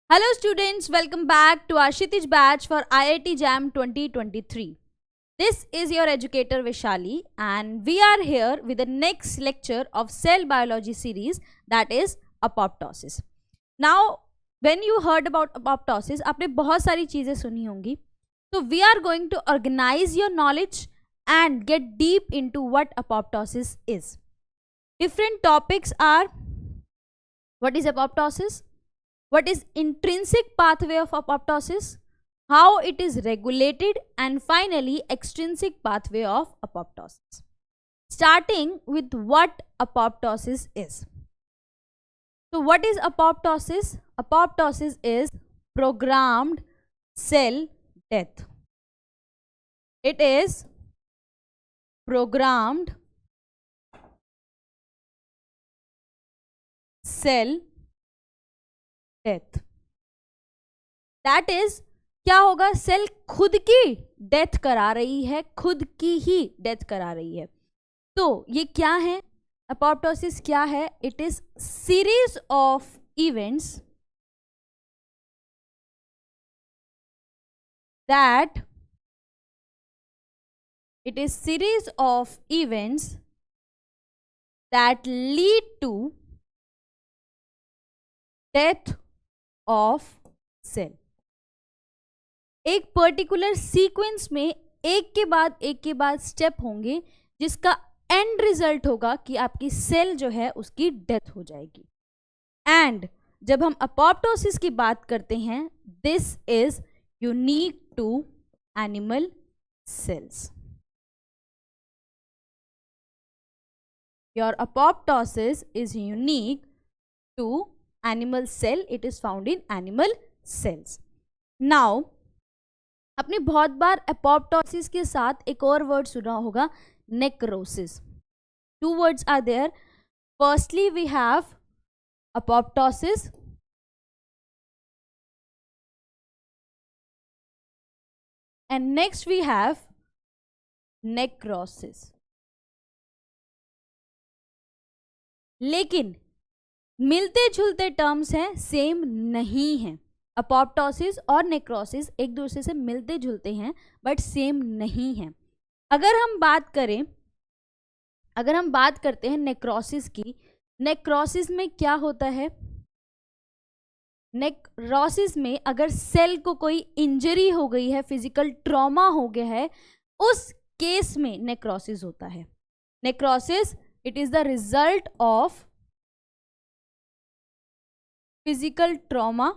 Hello students, welcome back to our Kshitij batch for IIT JAM 2023. This is your educator Vishali and we are here with the next lecture of cell biology series, that is apoptosis. Now when you heard about apoptosis, आपने बहुत सारी चीजें सुनी होंगी. So we are going to organize your knowledge and get deep into what apoptosis is. Different topics are: what is apoptosis? What is intrinsic pathway of apoptosis, how it is regulated, and finally extrinsic pathway of apoptosis. Starting with what apoptosis is. So what is apoptosis? Apoptosis is programmed cell death. It is programmed cell death. That is क्या होगा, cell खुद की death करा रही है, खुद की ही death करा रही है. तो ये क्या है, अपॉप्टोसिस क्या है? It is series of events that lead to death of cell. एक पर्टिकुलर सीक्वेंस में एक के बाद स्टेप होंगे जिसका एंड रिजल्ट होगा कि आपकी सेल जो है उसकी डेथ हो जाएगी. एंड जब हम अपॉप्टोसिस की बात करते हैं, this is unique to animal cells. Your apoptosis is unique to animal cell. It is found in animal cells. Now आपने बहुत बार apoptosis के साथ एक और वर्ड सुना होगा, necrosis. Two words are there. Firstly we have apoptosis and next we have necrosis. लेकिन मिलते जुलते टर्म्स हैं, सेम नहीं हैं. अपॉप्टोसिस और नेक्रोसिस एक दूसरे से मिलते जुलते हैं बट सेम नहीं हैं. अगर हम बात करते हैं नेक्रोसिस की, नेक्रोसिस में क्या होता है? नेक्रोसिस में अगर सेल को कोई इंजरी हो गई है, फिजिकल ट्रॉमा हो गया है, उस केस में नेक्रोसिस होता है. Necrosis it is the result of physical trauma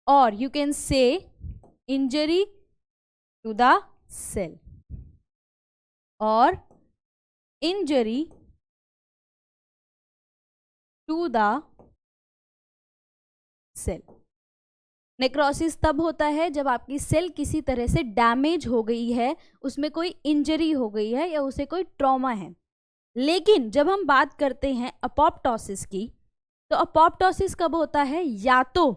or you can say injury to the cell or injury to the cell. Necrosis तब होता है जब आपकी सेल किसी तरह से डैमेज हो गई है, उसमें कोई इंजरी हो गई है या उसे कोई ट्रॉमा है. लेकिन जब हम बात करते हैं अपॉप्टोसिस की, तो अपॉप्टोसिस कब होता है? या तो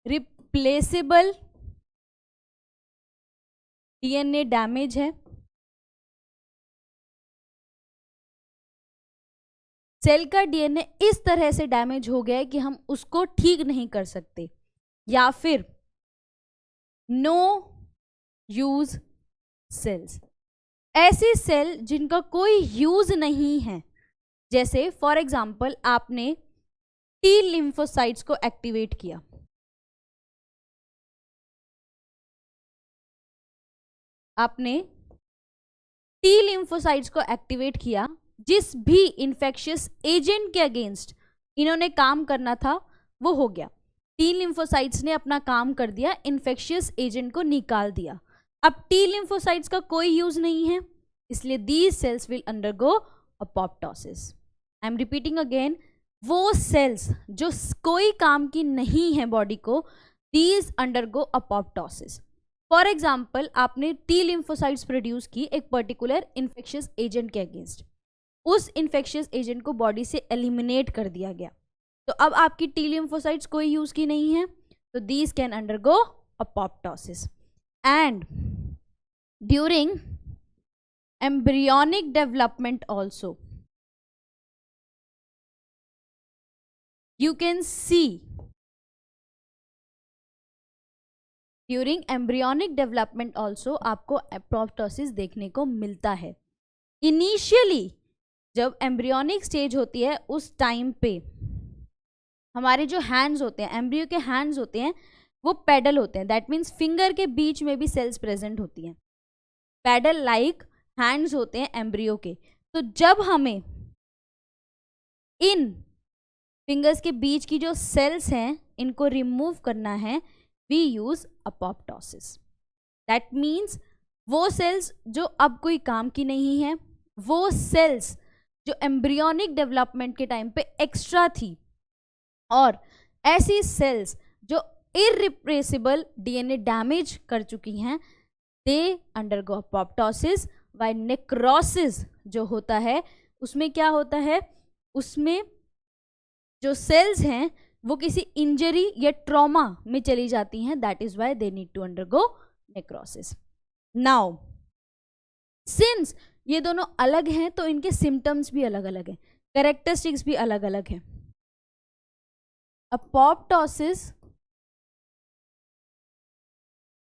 इररिप्लेसेबल डीएनए डैमेज है, सेल का डीएनए इस तरह से डैमेज हो गया है कि हम उसको ठीक नहीं कर सकते, या फिर नो यूज सेल्स. ऐसे सेल जिनका कोई यूज नहीं है, जैसे फॉर एग्जाम्पल आपने टी लिम्फोसाइट्स को एक्टिवेट किया, जिस भी इन्फेक्शियस एजेंट के अगेंस्ट इन्होंने काम करना था वो हो गया. टी लिम्फोसाइट्स ने अपना काम कर दिया, इन्फेक्शियस एजेंट को निकाल दिया. अब टी लिम्फोसाइट्स का कोई यूज नहीं है, इसलिए these cells will undergo apoptosis. I am repeating again, वो सेल्स जो कोई काम की नहीं है बॉडी को, these undergo apoptosis. For example आपने टी लिम्फोसाइट्स प्रोड्यूस की एक पर्टिकुलर इन्फेक्शियस एजेंट के अगेंस्ट, उस इन्फेक्शियस एजेंट को बॉडी से एलिमिनेट कर दिया गया, तो अब आपकी टी लिम्फोसाइट्स कोई यूज की नहीं है, तो these can undergo apoptosis. And during embryonic development also. You can see during embryonic development also आपको apoptosis देखने को मिलता है. Initially जब एम्ब्रियोनिक स्टेज होती है उस टाइम पे हमारे जो हैंड्स होते हैं, एम्ब्रियो के हैंड्स होते हैं, वो पेडल होते हैं. दैट मीन्स फिंगर के बीच में भी सेल्स प्रेजेंट होती हैं. पेडल लाइक हैंड्स होते हैं एम्ब्रियो के. तो जब हमें इन फिंगर्स के बीच की जो सेल्स हैं इनको रिमूव करना है, we use apoptosis. That means वो सेल्स जो अब कोई काम की नहीं है, वो सेल्स जो एम्ब्रियोनिक डेवलपमेंट के टाइम पे एक्स्ट्रा थी, और ऐसी सेल्स जो इरिप्रेसिबल डीएनए डैमेज कर चुकी हैं, they undergo apoptosis. Why necrosis जो होता है उसमें क्या होता है, उसमें जो सेल्स हैं वो किसी इंजरी या ट्रॉमा में चली जाती हैं. That is why they need to undergo necrosis. Now since ये दोनों अलग हैं तो इनके सिम्टम्स भी अलग अलग हैं, कैरेक्टरिस्टिक्स भी अलग अलग हैं. अपोप्टोसिस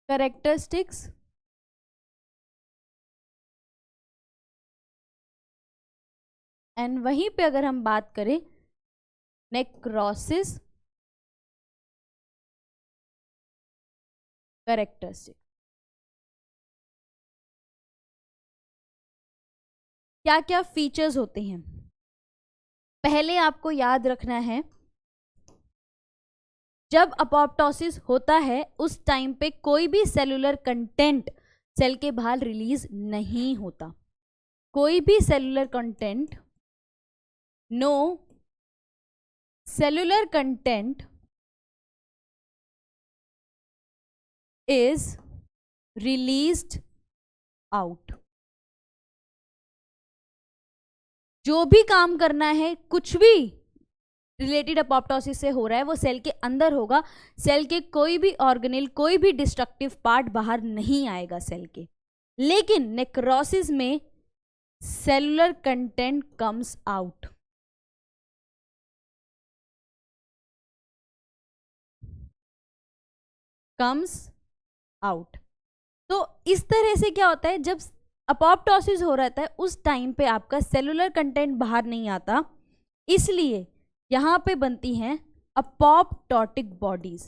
कैरेक्टरिस्टिक्स एंड वहीं पे अगर हम बात करें नेक्रोसिस कैरेक्टरिस्टिक, क्या क्या फीचर्स होते हैं. पहले आपको याद रखना है, जब अपोप्टोसिस होता है उस टाइम पे कोई भी सेलुलर कंटेंट सेल के बाहर रिलीज नहीं होता. कोई भी cellular content, no cellular content is released out. जो भी काम करना है, कुछ भी रिलेटेड अपोप्टोसिस से हो रहा है, वो सेल के अंदर होगा. सेल के कोई भी ऑर्गेनेल, कोई भी डिस्ट्रक्टिव पार्ट बाहर नहीं आएगा सेल के. लेकिन नेक्रोसिस में cellular content comes out. Comes out. तो इस तरह से क्या होता है, जब अपोप्टोसिस हो रहता है उस टाइम पे आपका सेलुलर कंटेंट बाहर नहीं आता, इसलिए यहां पे बनती हैं अपोप्टोटिक बॉडीज.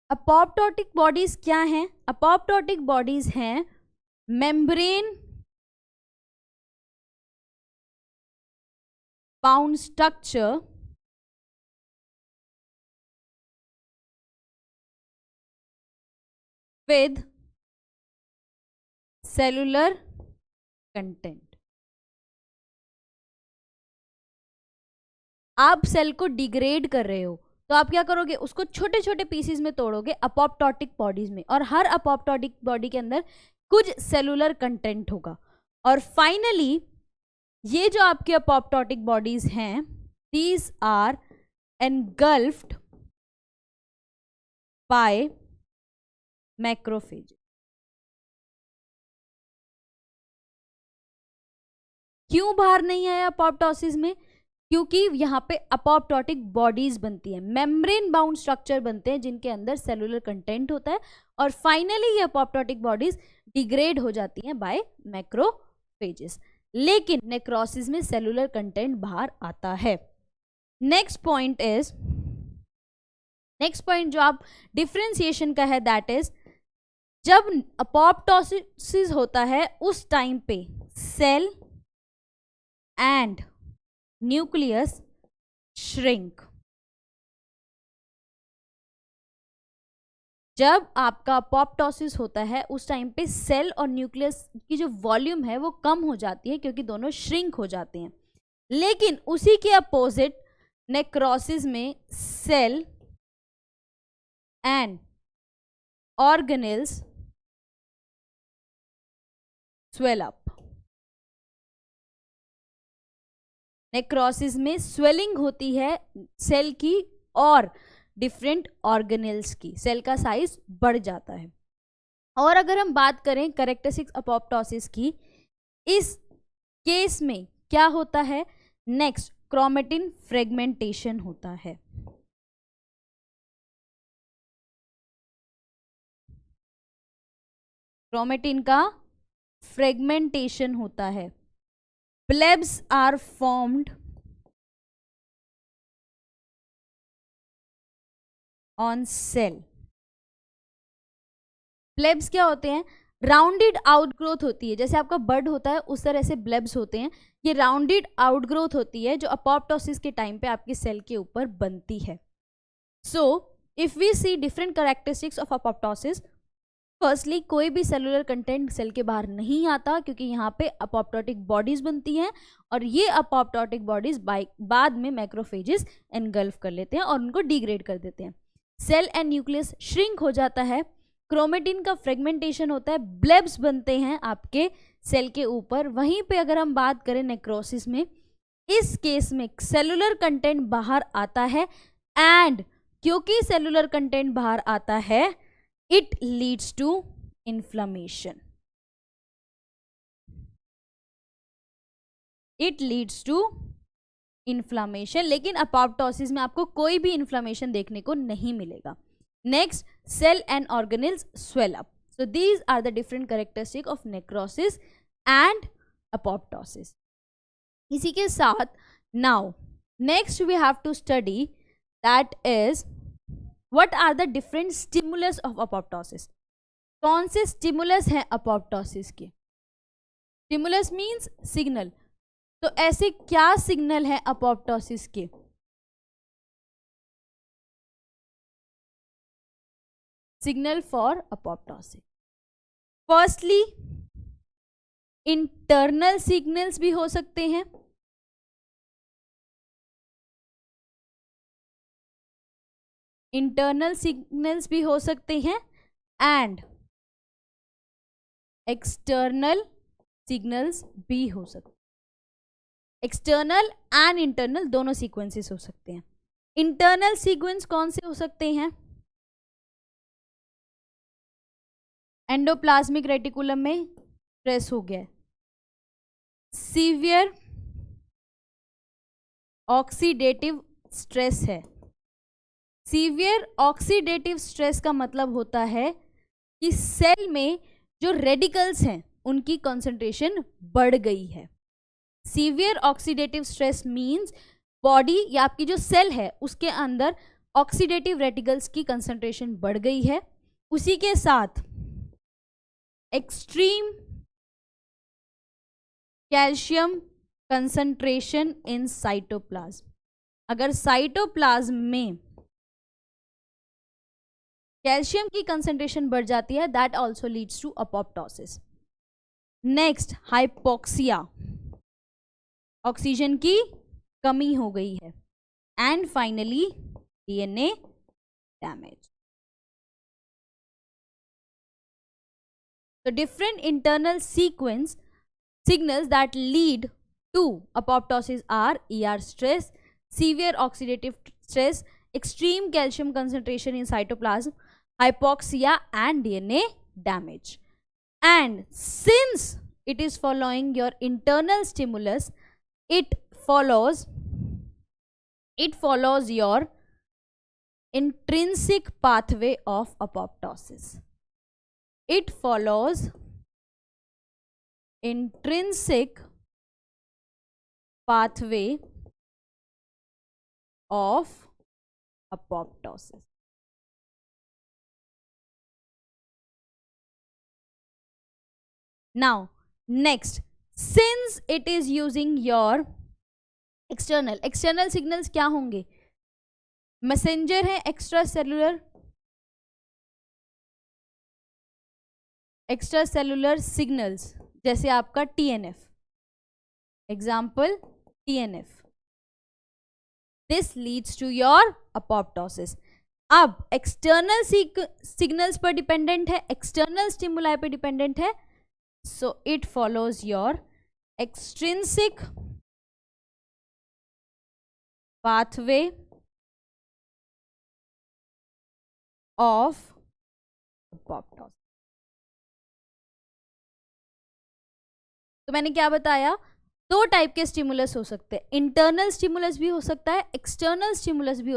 अपोप्टोटिक बॉडीज क्या हैं? अपोप्टोटिक बॉडीज हैं membrane bound structure with cellular content. आप सेल को डिग्रेड कर रहे हो तो आप क्या करोगे, उसको छोटे छोटे पीसेस में तोड़ोगे अपोप्टोटिक बॉडीज में, और हर अपोप्टोटिक बॉडी के अंदर कुछ सेलुलर कंटेंट होगा. और फाइनली ये जो आपके अपोप्टोटिक बॉडीज हैं, these are engulfed by macrophage. क्यों बाहर नहीं आया अपोप्टोसिस में? क्योंकि यहाँ पे अपोप्टोटिक बॉडीज बनती है, मेम्ब्रेन बाउंड स्ट्रक्चर बनते हैं जिनके अंदर सेलुलर कंटेंट होता है, और फाइनली ये अपोप्टोटिक बॉडीज डिग्रेड हो जाती हैं बाय मैक्रोफेजेस. लेकिन नेक्रोसिस में सेलुलर कंटेंट बाहर आता है. नेक्स्ट पॉइंट जो आप डिफ्रेंसिएशन का है, दैट इज जब अपोप्टोसिस होता है उस टाइम पे सेल एंड न्यूक्लियस श्रिंक. जब आपका अपोप्टोसिस होता है उस टाइम पे सेल और न्यूक्लियस की जो वॉल्यूम है वो कम हो जाती है, क्योंकि दोनों श्रिंक हो जाते हैं. लेकिन उसी के अपोजिट नेक्रोसिस में cell and organelles swell up. Necrosis में स्वेलिंग होती है सेल की, और डिफरेंट ऑर्गेनेल्स की, सेल का साइज बढ़ जाता है। और अगर हम बात करें कैरेक्टरिस्टिक्स अपोप्टोसिस की, इस केस में क्या होता है, नेक्स्ट क्रोमेटिन फ्रेगमेंटेशन होता है। क्रोमेटिन का फ्रेगमेंटेशन होता है। ब्लेब्स आर फॉर्म्ड ऑन सेल। ब्लेब्स क्या होते हैं, राउंडेड आउटग्रोथ होती है, जैसे आपका बड होता है उस तरह से ब्लेब्स होते हैं। ये राउंडेड आउटग्रोथ होती है जो अपोप्टोसिस के टाइम पे आपकी सेल के ऊपर बनती है। So if we see different characteristics of apoptosis, firstly कोई भी सेलुलर कंटेंट सेल के बाहर नहीं आता क्योंकि यहाँ पे अपोप्टोटिक बॉडीज बनती हैं और ये अपोप्टोटिक बॉडीज बाद में मैक्रोफेजेस एनगल्फ कर लेते हैं और उनको डिग्रेड कर देते हैं। सेल एंड न्यूक्लियस श्रिंक हो जाता है, क्रोमेटिन का फ्रेगमेंटेशन होता है, ब्लेब्स बनते हैं आपके सेल के ऊपर। वहीं पे अगर हम बात करें नेक्रोसिस में, इस केस में सेलुलर कंटेंट बाहर आता है एंड क्योंकि सेलुलर कंटेंट बाहर आता है, it leads to inflammation. It leads to inflammation, लेकिन अपोप्टोसिस में आपको कोई भी इन्फ्लेमेशन देखने को नहीं मिलेगा। Next, cell and organelles swell up. So these are the different characteristics of necrosis and apoptosis. इसी के साथ now next we have to study that is what are the different stimulus of apoptosis. कौन से stimulus हैं apoptosis के? Stimulus means signal. तो ऐसे क्या signal है apoptosis के? Signal for apoptosis, firstly internal signals भी हो सकते हैं। इंटरनल सिग्नल्स भी हो सकते हैं एंड एक्सटर्नल सिग्नल्स भी हो सकते हैं। एक्सटर्नल एंड इंटरनल दोनों सीक्वेंसेस हो सकते हैं। इंटरनल सीक्वेंस कौन से हो सकते हैं? एंडोप्लाज्मिक रेटिकुलम में स्ट्रेस हो गया है, सीवियर ऑक्सीडेटिव स्ट्रेस है। सीवियर ऑक्सीडेटिव स्ट्रेस का मतलब होता है कि सेल में जो रेडिकल्स हैं उनकी कंसंट्रेशन बढ़ गई है। Severe oxidative stress means body या आपकी जो सेल है उसके अंदर ऑक्सीडेटिव रेडिकल्स की कंसंट्रेशन बढ़ गई है। उसी के साथ extreme calcium concentration in cytoplasm. अगर साइटोप्लाज्म में कैल्शियम की कंसंट्रेशन बढ़ जाती है, that also leads to apoptosis. Next, hypoxia, oxygen की कमी हो गई है। And finally DNA damage. The different internal signals that lead to apoptosis are ER stress, severe oxidative stress, extreme calcium concentration in cytoplasm, hypoxia and DNA damage. And since it is following your internal stimulus, it follows your intrinsic pathway of apoptosis. It follows intrinsic pathway of apoptosis. Now, next, since it is using your external signals क्या होंगे? Messenger है extra cellular signals, जैसे आपका TNF, example TNF, this leads to your apoptosis. अब external signals पर dependent है, external stimuli पर dependent है, so it follows your extrinsic pathway of apoptosis। तो मैंने क्या बताया, दो टाइप के स्टिमुलस हो सकते हैं, इंटरनल स्टिमुलस भी हो सकता है, एक्सटर्नल स्टिमुलस भी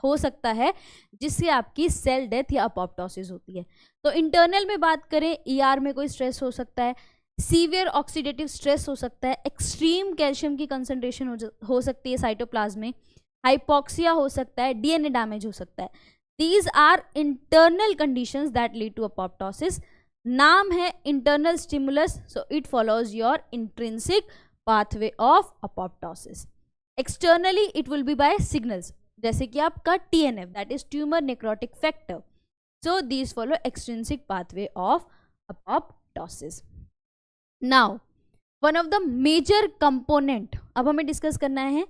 हो सकता है, जिससे आपकी सेल डेथ या अपोप्टोसिस होती है। तो इंटरनल में बात करें, ईआर में कोई स्ट्रेस हो सकता है, सीवियर ऑक्सीडेटिव स्ट्रेस हो सकता है, एक्सट्रीम कैल्शियम की कंसंट्रेशन हो सकती है साइटोप्लाज्म में, हाइपोक्सिया हो सकता है, डीएनए डैमेज हो सकता है। These are internal conditions that lead to apoptosis. नाम है internal stimulus, so it follows your intrinsic pathway of apoptosis. Externally it will be by signals, जैसे कि आपका TNF, that is tumour necrotic factor. So these follow extrinsic pathway of apoptosis. Now one of the major component अब हमें discuss करना है,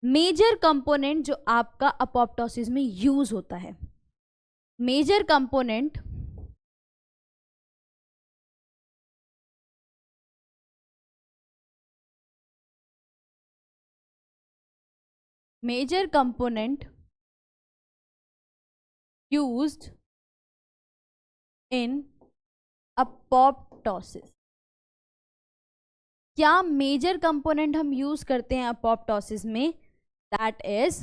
major component जो आपका apoptosis में यूज होता है। Major component used in apoptosis। क्या मेजर कंपोनेंट हम यूज करते हैं अपोप्टोसिस में? That is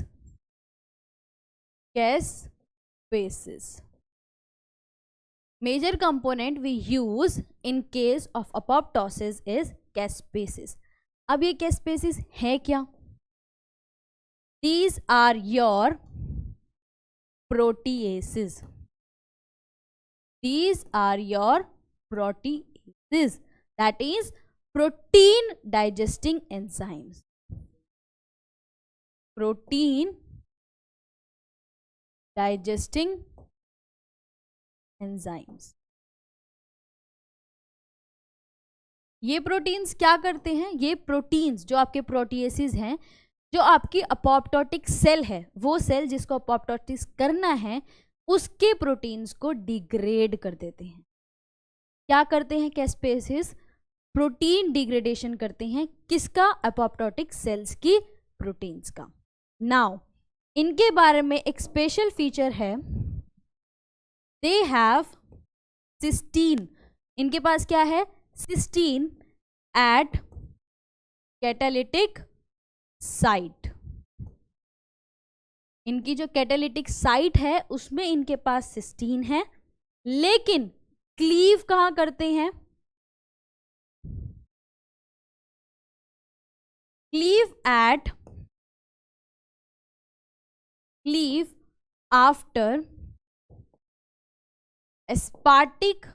caspases. Major component we use in case of apoptosis is caspases. अब ये कैस्पेसिस है क्या? These are your proteases. These are your proteases, that is protein digesting enzymes. Protein digesting enzymes. ये proteins क्या करते हैं? ये proteins जो आपके प्रोटीएसिस हैं, जो आपकी अपोप्टोटिक सेल है, वो सेल जिसको अपोप्टोसिस करना है, उसके प्रोटीन्स को डिग्रेड कर देते हैं। क्या करते हैं कैस्पेसिस? प्रोटीन डिग्रेडेशन करते हैं। किसका? अपोप्टोटिक सेल्स की प्रोटीन्स का। नाउ इनके बारे में एक स्पेशल फीचर है, दे हैव सिस्टीन। इनके पास क्या है? Cysteine at catalytic site. इनकी जो कैटालिटिक साइट है उसमें इनके पास सिस्टीन है, लेकिन क्लीव कहां करते हैं? Cleave after aspartic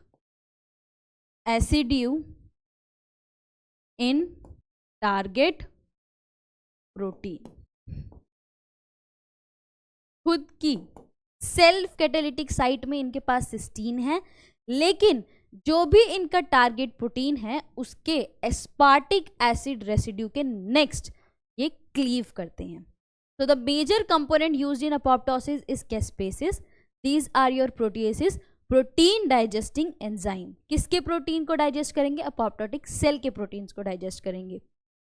residue in target protein। खुद की सेल्फ कैटालिटिक साइट में इनके पास सिस्टीन है, लेकिन जो भी इनका टारगेट प्रोटीन है उसके एस्पार्टिक एसिड रेसिड्यू के नेक्स्ट ये क्लीव करते हैं। So the major component used in apoptosis is caspases. These are your proteases, protein digesting enzyme. किसके प्रोटीन को डाइजेस्ट करेंगे? अपोप्टोटिक सेल के प्रोटीन्स को डाइजेस्ट करेंगे।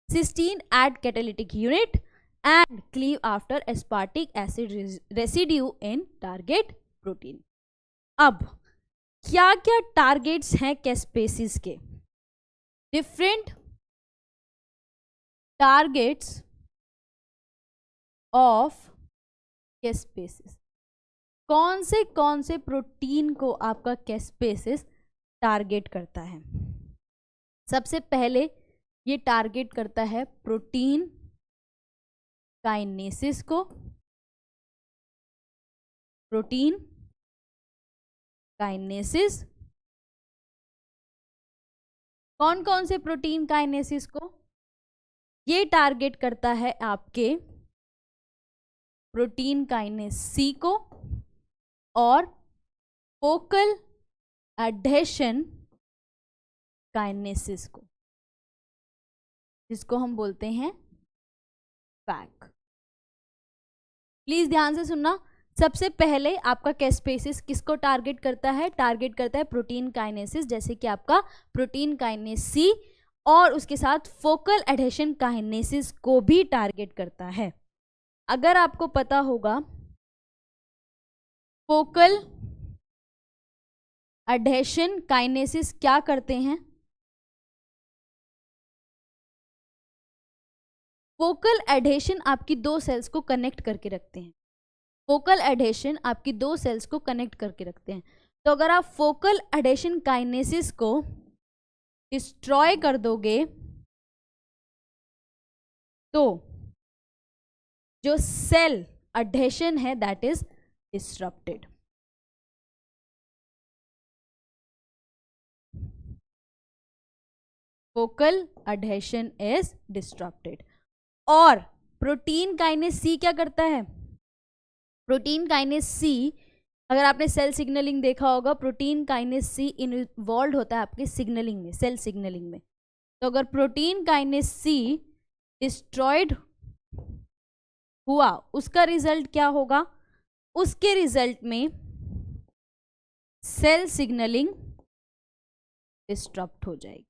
Cysteine at catalytic unit and cleave after aspartic acid residue in target protein. अब क्या क्या targets हैं कैस्पेसिस के? Different targets of caspases. कौन से प्रोटीन को आपका कैस्पेसिस टारगेट करता है? सबसे पहले ये टारगेट करता है प्रोटीन काइनेसिस को। प्रोटीन काइनेसिस, कौन कौन से प्रोटीन काइनेसिस को? ये टारगेट करता है आपके प्रोटीन काइनेस सी को और फोकल एडेशन काइनेसिस को, जिसको हम बोलते हैं फैक। प्लीज ध्यान से सुनना। सबसे पहले आपका कैस्पेसिस किसको टारगेट करता है? टारगेट करता है प्रोटीन काइनेसिस, जैसे कि आपका प्रोटीन काइनेस सी, और उसके साथ फोकल एडेशन काइनेसिस को भी टारगेट करता है। अगर आपको पता होगा फोकल एडेशन काइनेसिस क्या करते हैं? फोकल एडेशन आपकी दो सेल्स को कनेक्ट करके रखते हैं। फोकल एडेशन आपकी दो सेल्स को कनेक्ट करके रखते हैं। तो अगर आप फोकल एडेशन काइनेसिस को डिस्ट्रॉय कर दोगे तो जो सेल एडेशन है that is disrupted. Focal adhesion is disrupted. और प्रोटीन काइनेस सी क्या करता है? प्रोटीन काइनेस सी, अगर आपने सेल सिग्नलिंग देखा होगा, प्रोटीन काइनेस सी इन्वॉल्व होता है आपके सिग्नलिंग में, सेल सिग्नलिंग में। तो अगर प्रोटीन काइनेस सी डिस्ट्रॉयड हुआ, उसका रिजल्ट क्या होगा? उसके रिजल्ट में सेल सिग्नलिंग डिस्टर्ब हो जाएगी।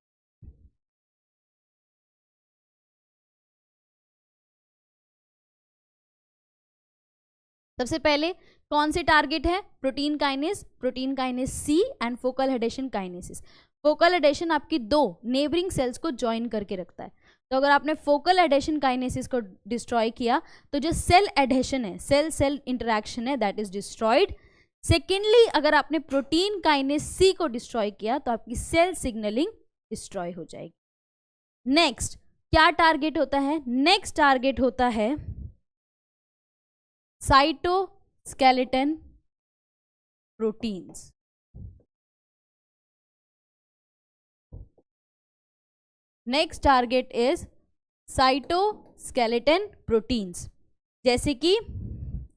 सबसे पहले कौन से टारगेट है? Protein kinase C and focal adhesion kinases. Focal adhesion आपकी दो नेबरिंग सेल्स को ज्वाइन करके रखता है। तो अगर आपने फोकल एडेशन काइनेसिस को डिस्ट्रॉय किया तो जो सेल एडेशन है, सेल सेल इंटरेक्शन है, दैट इज डिस्ट्रॉयड। सेकेंडली, अगर आपने प्रोटीन काइनेस सी को डिस्ट्रॉय किया तो आपकी सेल सिग्नलिंग डिस्ट्रॉय हो जाएगी। नेक्स्ट क्या टारगेट होता है? नेक्स्ट टारगेट होता है cytoskeleton proteins. Next target is cytoskeleton proteins, जैसे कि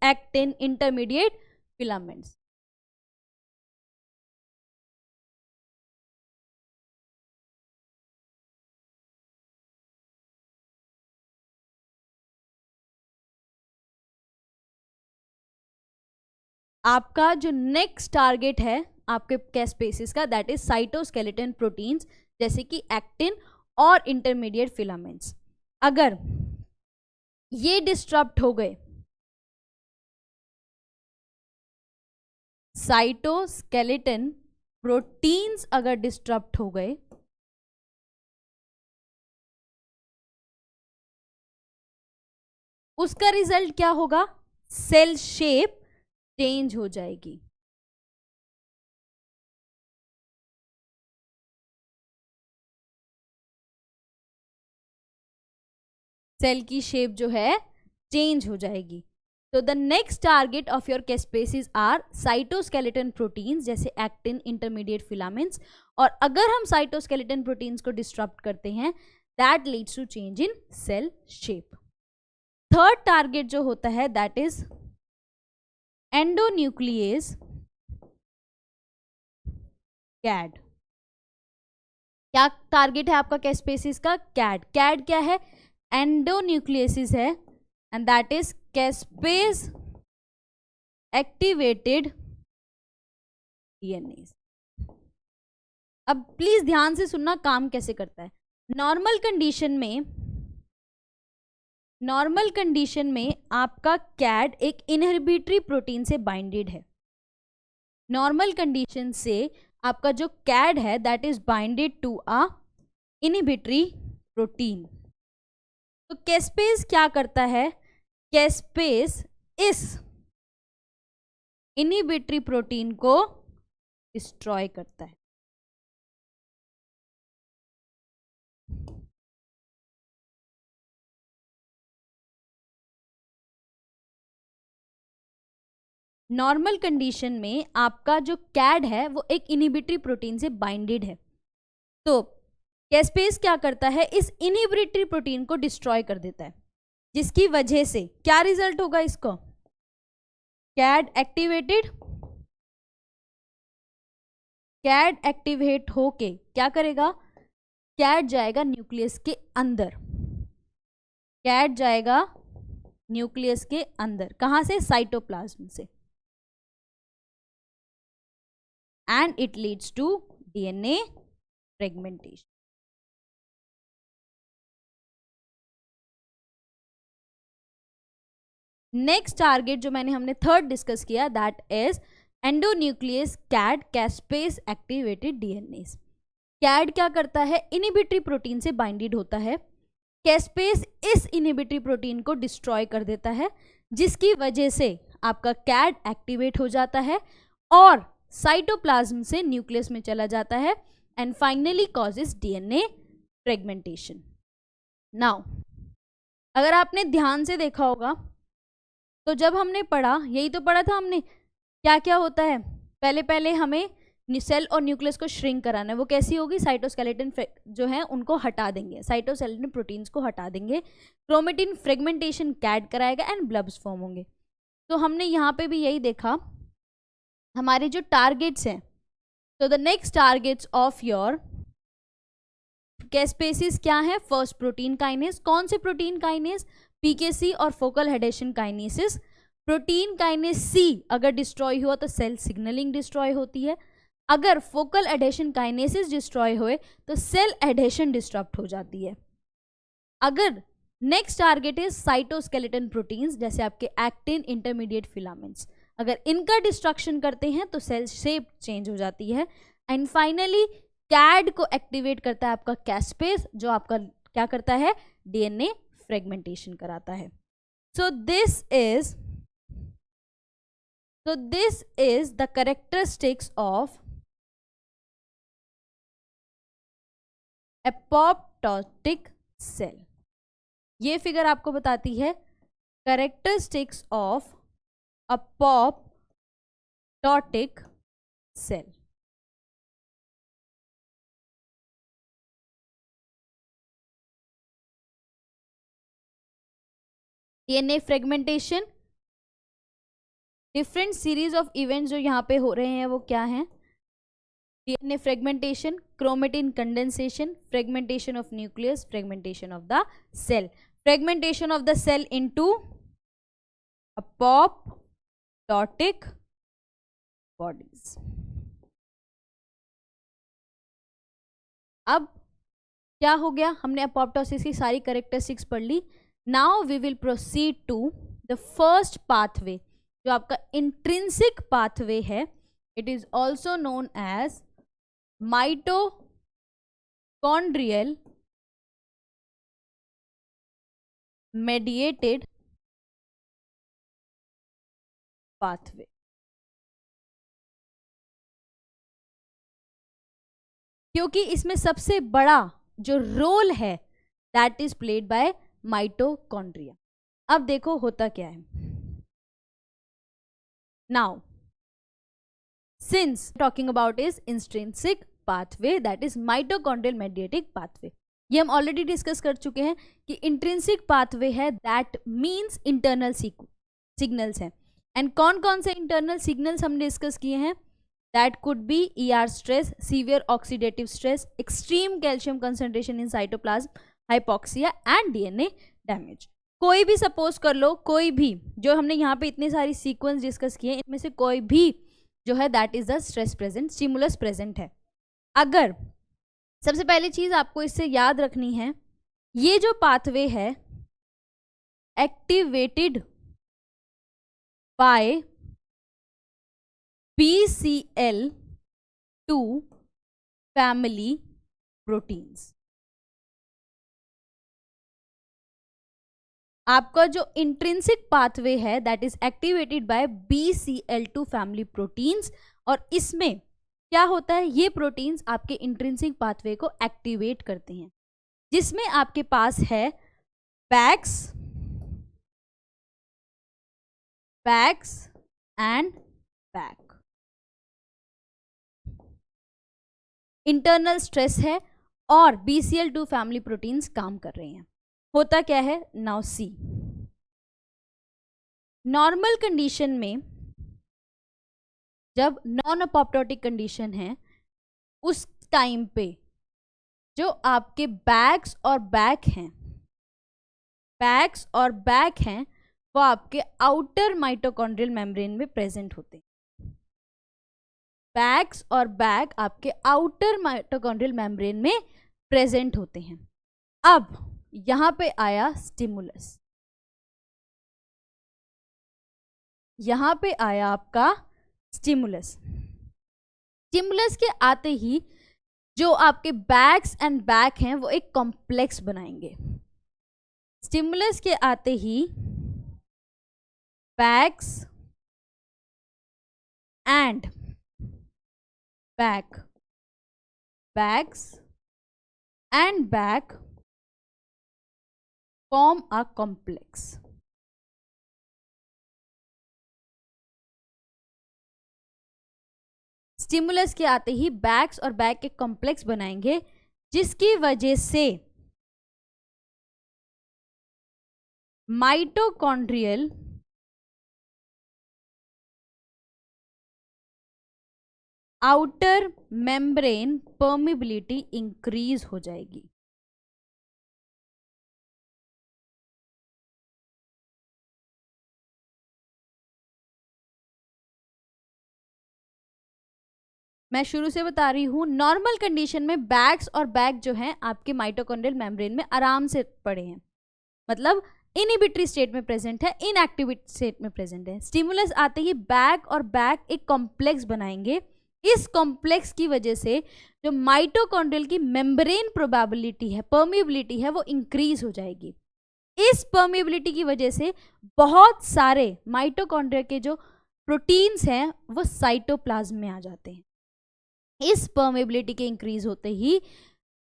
एक्टिन, इंटरमीडिएट फिलामेंट्स। आपका जो नेक्स्ट टारगेट है आपके कैस्पेसिस का, दैट इज साइटोस्केलेटन प्रोटीन्स, जैसे कि एक्टिन और इंटरमीडिएट फिलामेंट्स। अगर ये डिस्टर्ब हो गए, साइटोस्केलेटन प्रोटीन्स अगर डिस्टर्ब हो गए, उसका रिजल्ट क्या होगा? सेल शेप चेंज हो जाएगी। सेल की शेप जो है चेंज हो जाएगी। तो the next target of your caspases are cytoskeleton proteins, जैसे एक्टिन, इंटरमीडिएट फिलामेंट्स। और अगर हम साइटोस्केलेटन प्रोटीन्स को डिस्टर्ब करते हैं, that leads to change in cell shape. Third target जो होता है दैट इज एंडोन्यूक्लियस कैड। क्या टारगेट है आपका कैस्पेसिस का? कैड। कैड क्या है? एंडोन्यूक्लियसिस है, and that is caspase activated DNA. अब प्लीज ध्यान से सुनना काम कैसे करता है। नॉर्मल कंडीशन में आपका कैड एक इनहिबिटरी प्रोटीन से बाइंडेड है। नॉर्मल कंडीशन से आपका जो कैड है that is binded to a inhibitory protein. तो कैस्पेस क्या करता है? कैस्पेस इस इनहिबिटरी प्रोटीन को डिस्ट्रॉय करता है। नॉर्मल कंडीशन में आपका जो कैड है वो एक इनहिबिटरी प्रोटीन से बाइंडेड है। तो कैस्पेस क्या करता है? इस इनहिबिटरी प्रोटीन को डिस्ट्रॉय कर देता है, जिसकी वजह से क्या रिजल्ट होगा इसको? कैड एक्टिवेट होके क्या करेगा? कैड जाएगा न्यूक्लियस के अंदर। कैड जाएगा न्यूक्लियस के अंदर, कहां से? साइटोप्लाज्म से, and it leads to DNA fragmentation. Next target जो हमने थर्ड डिस्कस किया that is endonuclease CAD caspase activated DNase. CAD क्या करता है, इनिबिटरी प्रोटीन से बाइंडेड होता है, कैस्पेस इस इनिबिटरी प्रोटीन को डिस्ट्रॉय कर देता है, जिसकी वजह से आपका कैड एक्टिवेट हो जाता है और साइटोप्लाज्म से न्यूक्लियस में चला जाता है and finally causes DNA fragmentation. Now अगर आपने ध्यान से देखा होगा तो जब हमने पढ़ा, यही तो पढ़ा था हमने, क्या क्या होता है, पहले पहले हमें सेल और न्यूक्लियस को श्रिंक कराना है। वो कैसी होगी, साइटोस्केलेटन जो है उनको हटा देंगे, साइटोस्केलेटन प्रोटीन्स को हटा देंगे, क्रोमेटिन फ्रेगमेंटेशन कैड कराएगा एंड ब्लब्स फॉर्म होंगे। तो हमने यहाँ पे भी यही देखा, हमारे जो टारगेट्स हैं, तो the next targets of your caspases क्या है, फर्स्ट प्रोटीन काइनेस। कौन से प्रोटीन काइनेस, पीकेसी और फोकल हेडेशन काइनेसिस। प्रोटीन काइनेस सी अगर डिस्ट्रॉय हुआ तो सेल सिग्नलिंग डिस्ट्रॉय होती है, अगर फोकल एडेशन काइनेसिस डिस्ट्रॉय हुए तो सेल एडेशन डिस्टर्ब हो जाती है। अगर नेक्स्ट टारगेट है साइटोस्केलेटन प्रोटीन्स, जैसे आपके एक्टिन, इंटरमीडिएट फिलामेंट्स, अगर इनका डिस्ट्रक्शन करते हैं तो सेल शेप चेंज हो जाती है एंड फाइनली कैड को एक्टिवेट करता है आपका कैस्पेस, जो आपका क्या करता है, डीएनए फ्रेगमेंटेशन कराता है। So this is the characteristics of apoptotic cell. ये फिगर आपको बताती है characteristics of apoptotic cell. DNA fragmentation, different series of events जो यहाँ पे हो रहे हैं वो क्या हैं, DNA fragmentation, chromatin condensation, fragmentation of nucleus, fragmentation of the cell, fragmentation of the cell into apoptotic bodies. अब क्या हो गया, हमने एपोप्टोसिस की सारी कैरेक्टरिस्टिक्स पढ़ ली। Now we will proceed to the first pathway, जो आपका इंट्रिंसिक पाथवे है। It is also known as mitochondrial mediated pathway. क्योंकि इसमें सबसे बड़ा जो रोल है that is played by mitochondria. अब देखो होता क्या है। Now since talking about is intrinsic pathway, that is mitochondrial mediated pathway, ये हम ऑलरेडी डिस्कस कर चुके हैं कि इंट्रिंसिक पाथवे है दैट मीन्स इंटरनल सिग्नल्स हैं। एंड कौन कौन से इंटरनल सिग्नल्स हमने डिस्कस किए हैं, that could be ER stress, severe oxidative stress, extreme calcium concentration in cytoplasm, hypoxia and DNA damage. कोई भी सपोज कर लो, कोई भी जो हमने यहाँ पे इतने सारी सीक्वेंस डिस्कस किए इनमें से कोई भी जो है that is the stress present, stimulus present है। अगर सबसे पहली चीज आपको इससे याद रखनी है, ये जो पाथवे है activated by BCL2 family proteins. आपका जो इंट्रिंसिक पाथवे है that is activated by BCL2 family proteins, और इसमें क्या होता है, ये प्रोटीन्स आपके इंट्रिंसिक पाथवे को एक्टिवेट करते हैं, जिसमें आपके पास है packs and pack. Internal stress है और BCL2 फैमिली प्रोटीन्स काम कर रहे हैं। होता क्या है, नाउ सी, नॉर्मल कंडीशन में जब नॉन अपोप्टोटिक कंडीशन है उस टाइम पे जो आपके बैक्स और बैक हैं वो आपके आउटर माइटोकॉन्ड्रियल मेम्ब्रेन में प्रेजेंट होते हैं। बैक्स और बैक आपके आउटर माइटोकॉन्ड्रियल मेम्ब्रेन में प्रेजेंट होते हैं। अब यहां पे आया स्टिमुलस, यहां पे आया आपका स्टिमुलस। स्टिमुलस के आते ही जो आपके बैग्स एंड बैक हैं वो एक कॉम्प्लेक्स बनाएंगे। स्टिमुलस के आते ही Bax and Bak, Bax and Bak form a complex. Stimulus के आते ही बैक्स और बैक एक कॉम्प्लेक्स बनाएंगे, जिसकी वजह से mitochondrial outer membrane permeability increase हो जाएगी। मैं शुरू से बता रही हूँ, नॉर्मल कंडीशन में बैग्स और बैक जो हैं आपके माइटोकॉन्ड्रियल मेम्ब्रेन में आराम से पड़े हैं, मतलब इनहिबिटरी स्टेट में प्रेजेंट है, इनएक्टिव स्टेट में प्रेजेंट है। स्टिमुलस आते ही बैक और बैक एक कॉम्प्लेक्स बनाएंगे। इस कॉम्प्लेक्स की वजह से जो माइटोकॉन्ड्रियल की मेम्ब्रेन प्रोबेबिलिटी है, परमिबिलिटी है, वो इंक्रीज हो जाएगी। इस परमिबिलिटी की वजह से बहुत सारे माइटोकॉन्ड्रिया के जो प्रोटीन्स हैं वो साइटोप्लाज्म में आ जाते हैं। इस परमेबिलिटी के इंक्रीज होते ही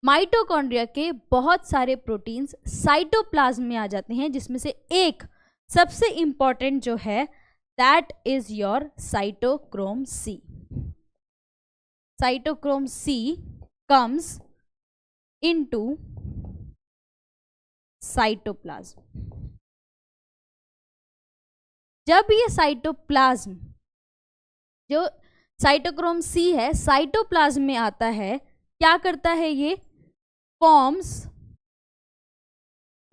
माइटोकॉन्ड्रिया के बहुत सारे प्रोटीन्स साइटोप्लाज्म में आ जाते हैं, जिसमें से एक सबसे इंपॉर्टेंट जो है that is your cytochrome C. Cytochrome C comes into cytoplasm. जब ये साइटोप्लाज्म, जो साइटोक्रोम सी है, साइटोप्लाज्म में आता है, क्या करता है ये? Forms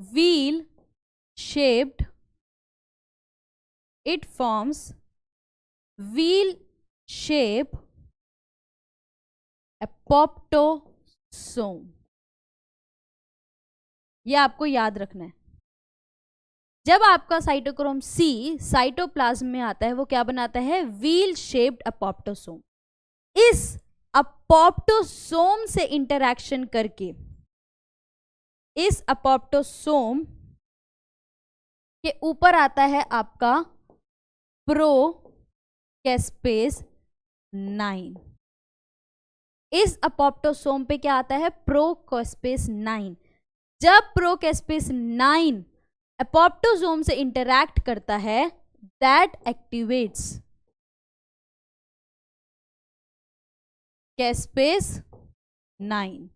wheel shaped, it forms wheel shape apoptosome. ये आपको याद रखना है। जब आपका साइटोक्रोम सी साइटोप्लाज्म में आता है, वो क्या बनाता है? Wheel shaped apoptosome. इस अपोप्टोसोम से इंटरैक्शन करके, इस अपोप्टोसोम के ऊपर आता है आपका प्रोकैस्पेस 9। इस अपोप्टोसोम पे क्या आता है? प्रोकैस्पेस 9। जब प्रोकैस्पेस 9 अपोप्टोसोम से इंटरैक्ट करता है, दैट एक्टिवेट्स कैस्पेस 9।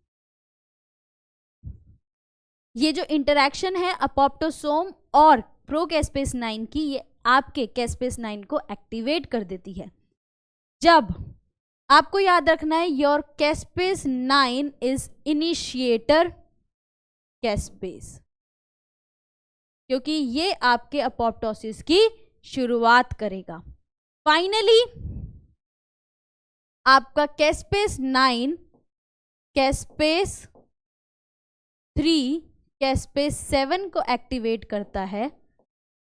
ये जो इंटरैक्शन है अपोप्टोसोम और प्रोकैस्पेस 9 की, ये आपके कैस्पेस 9 को एक्टिवेट कर देती है। जब आपको याद रखना है, योर कैस्पेस 9 इज इनिशिएटर कैस्पेस, क्योंकि ये आपके अपोप्टोसिस की शुरुआत करेगा। फाइनली आपका कैस्पेस 9 कैस्पेस 3 कैस्पेस 7 को एक्टिवेट करता है,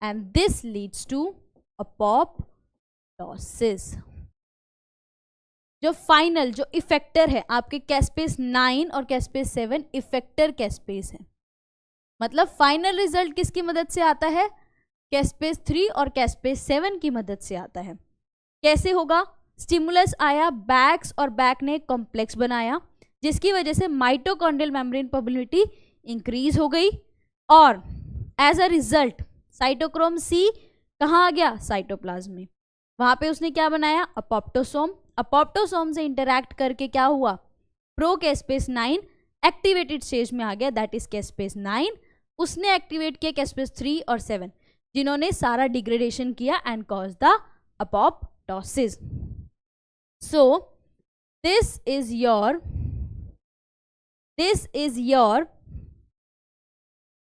and this leads to apoptosis. जो फाइनल जो इफेक्टर है आपके कैस्पेस 9 और कैस्पेस 7, इफेक्टर कैस्पेस है। मतलब फाइनल रिजल्ट किसकी मदद से आता है? कैस्पेस 3 और कैस्पेस 7 की मदद से आता है। कैसे होगा? स्टिमुलस आया, बैक्स और बैक ने कॉम्प्लेक्स बनाया, जिसकी वजह से माइटोकॉन्ड्रियल मेम्ब्रेन परमिबिलिटी इंक्रीज हो गई, और as a result cytochrome C कहाँ आ गया? साइटोप्लाज्म में। वहां पे उसने क्या बनाया? अपोप्टोसोम। अपोप्टोसोम से इंटरैक्ट करके क्या हुआ? प्रोकैस्पेस 9 एक्टिवेटेड स्टेज में आ गया, दैट इज कैस्पेस 9। उसने एक्टिवेट किया कैस्पेस 3 और 7, जिन्होंने सारा डिग्रेडेशन किया and cause the apoptosis. So this is your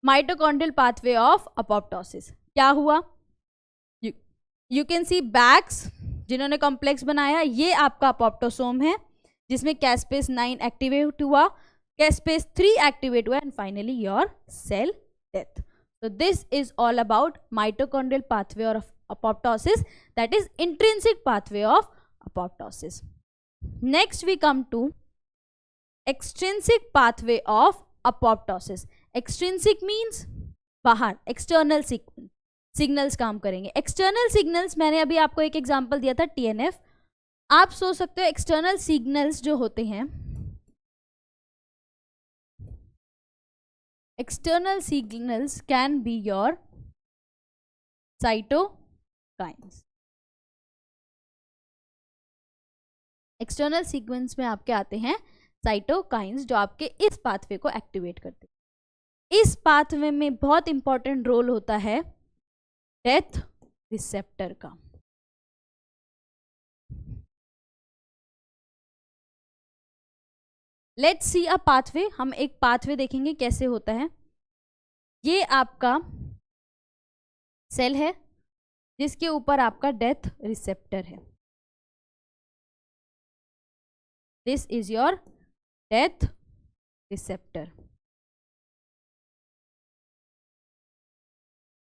mitochondrial pathway of apoptosis. क्या हुआ? यू कैन सी बैक्स जिन्होंने कॉम्प्लेक्स बनाया, ये आपका अपोप्टोसोम है जिसमें कैस्पेस 9 एक्टिवेट हुआ, कैस्पेस 3 एक्टिवेट हुआ, and finally your cell death. So this is all about mitochondrial pathway of apoptosis, that is intrinsic pathway of apoptosis. Next we come to extrinsic pathway of apoptosis. Extrinsic means बाहर, external signals काम करेंगे. External signals मैंने अभी आपको एक example दिया था TNF. आप सोच सकते हो एक्सटर्नल सिग्नल्स जो होते हैं, external signals can be your cytokines. External sequence में आपके आते हैं साइटोकाइन्स जो आपके इस पाथवे को एक्टिवेट करते हैं. इस पाथवे में बहुत इंपॉर्टेंट रोल होता है डेथ रिसेप्टर का. Let's see a pathway. हम एक पाथवे देखेंगे कैसे होता है. ये आपका सेल है जिसके ऊपर आपका डेथ रिसेप्टर है. This is your death receptor.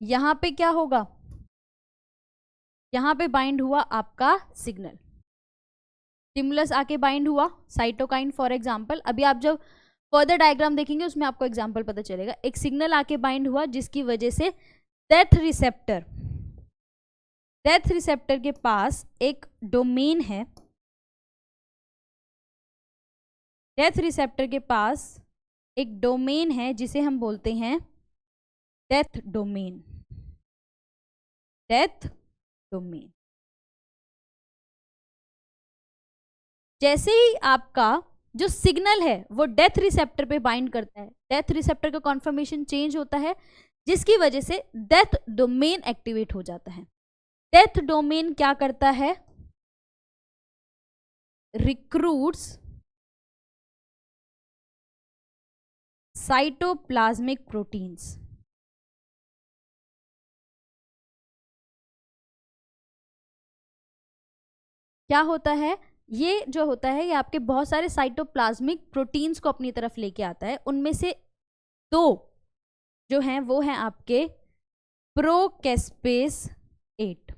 यहां पे क्या होगा, यहां पे बाइंड हुआ आपका सिग्नल. स्टिमुलस आके बाइंड हुआ साइटोकाइन फॉर एग्जांपल. अभी आप जब फर्दर डायग्राम देखेंगे उसमें आपको एग्जांपल पता चलेगा. एक सिग्नल आके बाइंड हुआ जिसकी वजह से डेथ रिसेप्टर के पास एक डोमेन है. डेथ रिसेप्टर के पास एक डोमेन है जिसे हम बोलते हैं डेथ डोमेन. Death domain. जैसे ही आपका जो सिग्नल है वो डेथ रिसेप्टर पे बाइंड करता है, डेथ रिसेप्टर का कॉन्फर्मेशन चेंज होता है जिसकी वजह से डेथ डोमेन एक्टिवेट हो जाता है. डेथ डोमेन क्या करता है, रिक्रूट्स साइटोप्लाज्मिक प्रोटीन्स. क्या होता है, ये जो होता है ये आपके बहुत सारे साइटोप्लाज्मिक प्रोटीन्स को अपनी तरफ लेके आता है. उनमें से 2 जो हैं वो हैं आपके प्रोकैस्पेस 8.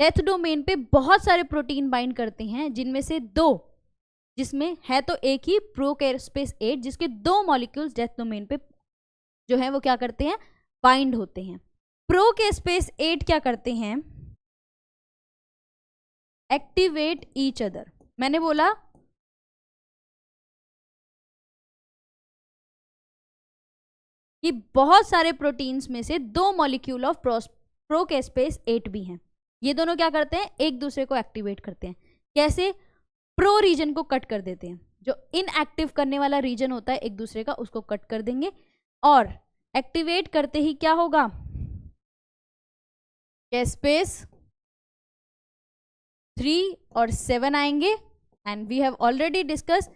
डेथ डोमेन पे बहुत सारे प्रोटीन बाइंड करते हैं जिनमें से 2, जिसमें है तो एक ही प्रोकैस्पेस 8 जिसके 2 मॉलिक्यूल्स डेथ डोमेन पे जो है वो क्या करते हैं, बाइंड होते हैं. प्रोकैस्पेस 8 क्या करते हैं, एक्टिवेट ईच अदर. मैंने बोला कि बहुत सारे प्रोटीन्स में से 2 मॉलिक्यूल ऑफ प्रोकैस्पेस 8 भी हैं. ये दोनों क्या करते हैं, एक दूसरे को एक्टिवेट करते हैं. कैसे, प्रो रीजन को कट कर देते हैं. जो इनएक्टिव करने वाला रीजन होता है एक दूसरे का उसको कट कर देंगे और एक्टिवेट करते ही क्या होगा, कैस्पेस 3 और 7 आएंगे. And we have already discuss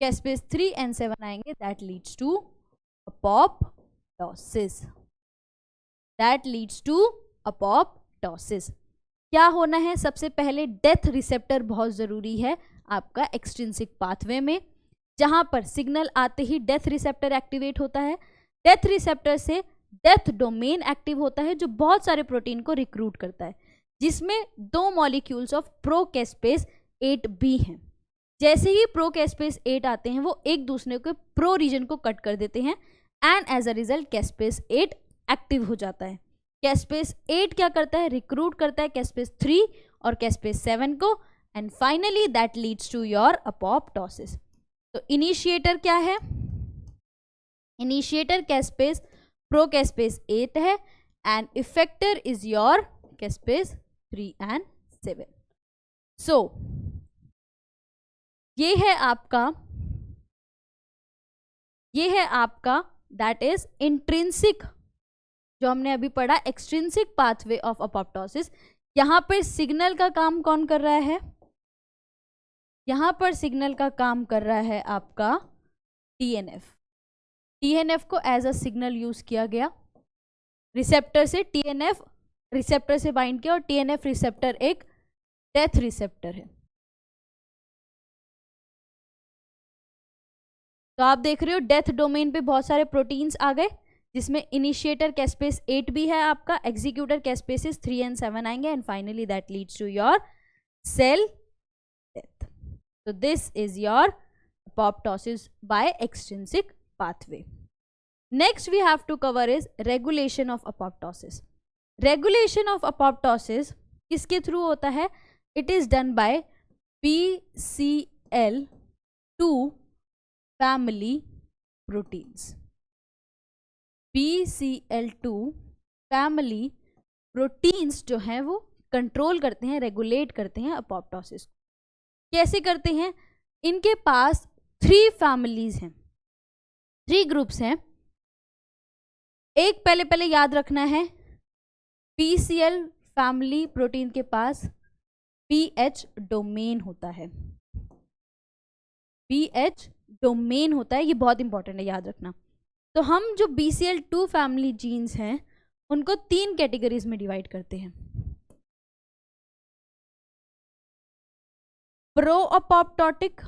caspase 3 and 7 आएंगे. That leads to apoptosis. That leads to apoptosis. क्या होना है, सबसे पहले डेथ रिसेप्टर बहुत जरूरी है आपका एक्सट्रिंसिक पाथवे में, जहां पर सिग्नल आते ही डेथ रिसेप्टर एक्टिवेट होता है. डेथ रिसेप्टर से डेथ डोमेन एक्टिव होता है जो बहुत सारे प्रोटीन को रिक्रूट करता है, जिसमें 2 मॉलिक्यूल्स ऑफ प्रोकैस्पेस 8 भी हैं. जैसे ही प्रोकैस्पेस 8 आते हैं वो एक दूसरे के प्रो रीजन को कट कर देते हैं and as a result caspase 8 active हो जाता है. कैस्पेस 8 क्या करता है, रिक्रूट करता है कैस्पेस 3 और कैस्पेस 7 को and finally that leads to your apoptosis. तो इनिशिएटर क्या है, इनिशिएटर कैस्पेस प्रोकैस्पेस 8 है and effector is your caspase 3 and 7. So ये है आपका दैट इज इंट्रिंसिक, जो हमने अभी पढ़ा एक्सट्रिंसिक पाथवे ऑफ अपॉप्टोसिस. यहां पर सिग्नल का काम कौन कर रहा है, यहां पर सिग्नल का काम कर रहा है आपका टीएनएफ. टीएनएफ को एज अ सिग्नल यूज किया गया रिसेप्टर से. टीएनएफ रिसेप्टर से बाइंड किया और टीएनएफ रिसेप्टर एक डेथ रिसेप्टर है. तो आप देख रहे हो डेथ डोमेन पे बहुत सारे प्रोटीन्स आ गए जिसमें इनिशिएटर कैस्पेस 8 भी है आपका, एग्जीक्यूटर कैस्पेसिस 3 and 7 आएंगे, and finally that leads to your cell death. So this is your apoptosis by extrinsic pathway. Next we have to cover is regulation of apoptosis. Regulation of apoptosis किसके through होता है? It is done by BCL2 family proteins. BCL2 family proteins जो हैं वो control करते हैं, regulate करते हैं अपॉप्टोसिस. कैसे करते हैं? इनके पास 3 फैमिलीज हैं, 3 ग्रुप्स हैं. एक पहले याद रखना है, PCL फैमिली प्रोटीन के पास PH डोमेन होता है. PH डोमेन होता है, ये बहुत इंपॉर्टेंट है, याद रखना. तो हम जो BCL2 फैमिली जीन्स हैं उनको 3 कैटेगरीज में डिवाइड करते हैं. Pro apoptotic,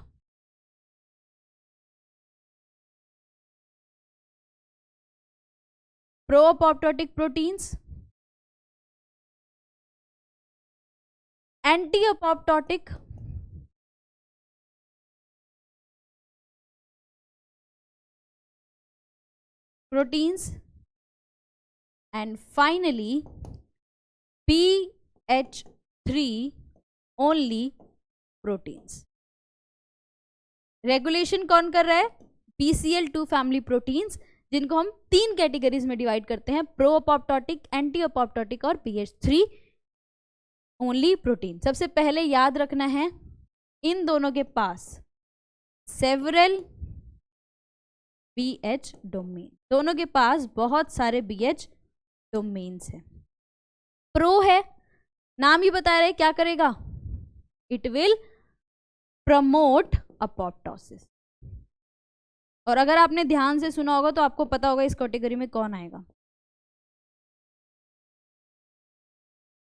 proteins, anti apoptotic, proteins, and finally PH3 only proteins. Regulation कौन कर रहा है? BCL2 फैमिली प्रोटीन्स, जिनको हम 3 कैटेगरीज में डिवाइड करते हैं, प्रो अपॉप्टोटिक, एंटी अपॉप्टोटिक और PH3 ओनली प्रोटीन. सबसे पहले याद रखना है, इन दोनों के पास सेवरल BH डोमेन, दोनों के पास बहुत सारे BH डोमेन्स हैं. प्रो है, नाम ही बता रहे क्या करेगा? It will promote apoptosis. और अगर आपने ध्यान से सुना होगा तो आपको पता होगा इस कैटेगरी में कौन आएगा.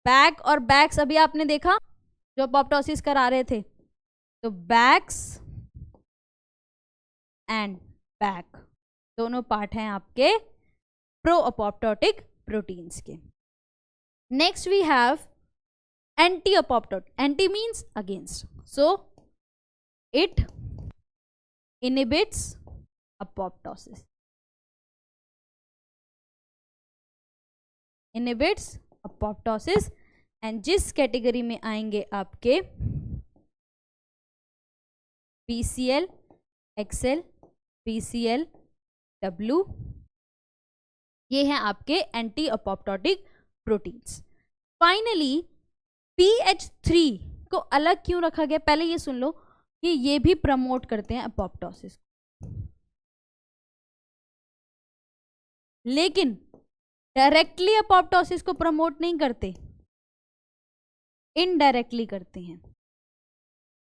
बैक और बैक्स अभी आपने देखा जो अपॉप्टोसिस करा रहे थे, तो बैक्स एंड बैक दोनों पार्ट हैं आपके प्रो अपॉप्टोटिक प्रोटीन्स के. Next we have anti apoptotic. Anti means against, so it inhibits apoptosis, inhibits apoptosis. And जिस कैटेगरी में आएंगे आपके PCL, XL, PCL, W, ये हैं आपके anti apoptotic proteins. Finally PH3 को अलग क्यों रखा गया? पहले ये सुन लो कि ये भी प्रमोट करते हैं अपॉप्टोसिस, लेकिन डायरेक्टली अपॉप्टोसिस को प्रमोट नहीं करते, इनडायरेक्टली करते हैं.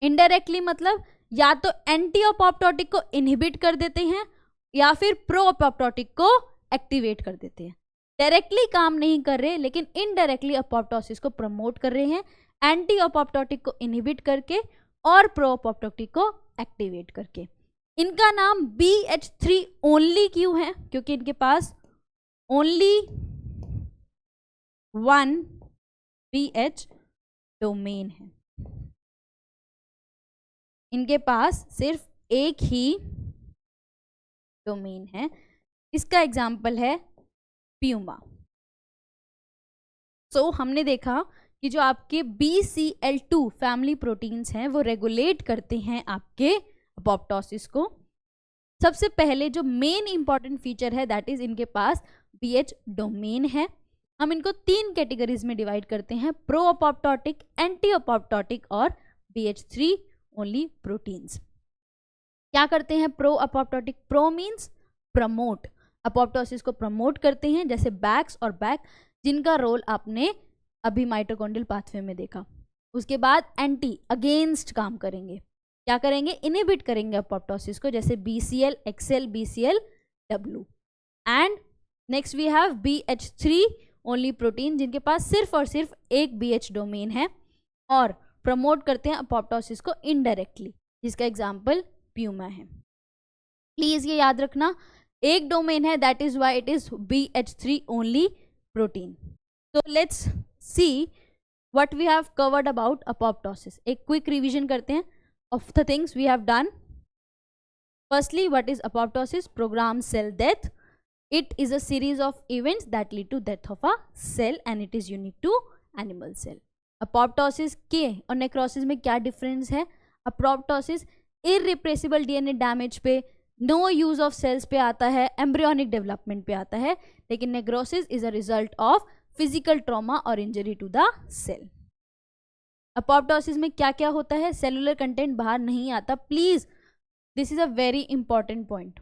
इनडायरेक्टली मतलब या तो एंटी अपॉप्टोटिक को इनहिबिट कर देते हैं या फिर प्रो अपॉप्टोटिक को एक्टिवेट कर देते हैं. डायरेक्टली काम नहीं कर रहे, लेकिन इनडायरेक्टली अपॉप्टोसिस को प्रमोट कर रहे हैं, एंटी अपॉप्टोटिक को इनहिबिट करके और प्रो अपॉप्टोटिक को एक्टिवेट करके. इनका नाम BH3 ओनली क्यों है? क्योंकि इनके पास ओनली 1 BH डोमेन है. इनके पास सिर्फ एक ही डोमेन है. इसका एग्जाम्पल है प्यूमा. सो हमने देखा कि जो आपके BCL2 फैमिली प्रोटीन्स हैं वो रेगुलेट करते हैं आपके अपॉप्टोसिस को. सबसे पहले जो मेन इंपॉर्टेंट फीचर है दैट इज इनके पास BH डोमेन है. हम इनको 3 कैटेगरीज में डिवाइड करते हैं, प्रो अपॉप्टोटिक, एंटी अपॉप्टोटिक और BH3 ओनली प्रोटीन्स. क्या करते हैं pro apoptotic? Pro means promote, apoptosis को प्रमोट करते हैं, जैसे बैक्स और बैक, जिनका रोल आपने अभी माइटोकॉन्ड्रियल पाथवे में देखा. उसके बाद एंटी, अगेंस्ट काम करेंगे. क्या करेंगे? इनहिबिट करेंगे अपॉप्टोसिस को, जैसे BCL, XL, BCL, W. And next we have BH3 only protein, जिनके पास सिर्फ और सिर्फ एक BH डोमेन है और प्रमोट करते हैं अपॉप्टोसिस को इनडायरेक्टली, जिसका एग्जाम्पल प्यूमा है. प्लीज ये याद रखना, एक डोमेन है, that is why it is BH3 only protein. So let's see what we have covered about apoptosis. एक quick revision करते हैं of the things we have done. Firstly, what is apoptosis? Programmed cell death. It is a series of events that lead to death of a cell and it is unique to animal cell. Apoptosis के और necrosis में क्या difference है? Apoptosis irrepressible DNA damage पे, no use of cells पे आता है, embryonic development पे आता है, लेकिन necrosis is a result of physical trauma or injury to the cell. Apoptosis में क्या क्या होता है? Cellular content बाहर नहीं आता. Please, this is a very important point.